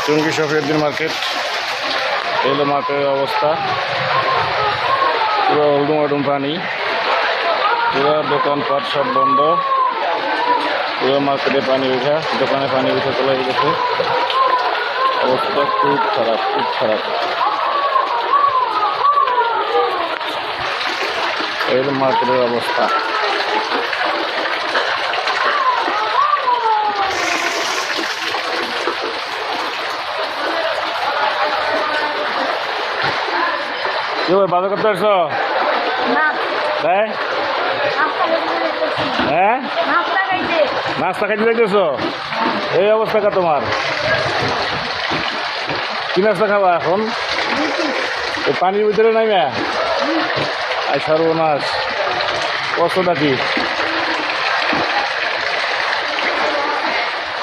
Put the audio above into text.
Tongi Shafiuddin market, এই হলো মার্কেটের অবস্থা। পুরো হলদুম পানি, পুরো দোকানপাট সব বন্ধ, পুরো মার্কেটে পানি উঠা, দোকানে পানি উঠে চলে গেছে। অবস্থা খুব খারাপ, খুব খারাপ। এই হলো মার্কেটের অবস্থা। কি ভাই বাজার করতে আসছো? হ্যাঁ, নাস্তা খাইতে যাইতেছো? এই অবস্থা কা তোমার? কি নাস্তা খাবা এখন? এই পানির ভিতরে নাইমা? আর সর্বনাশ, কষ্টটা কি?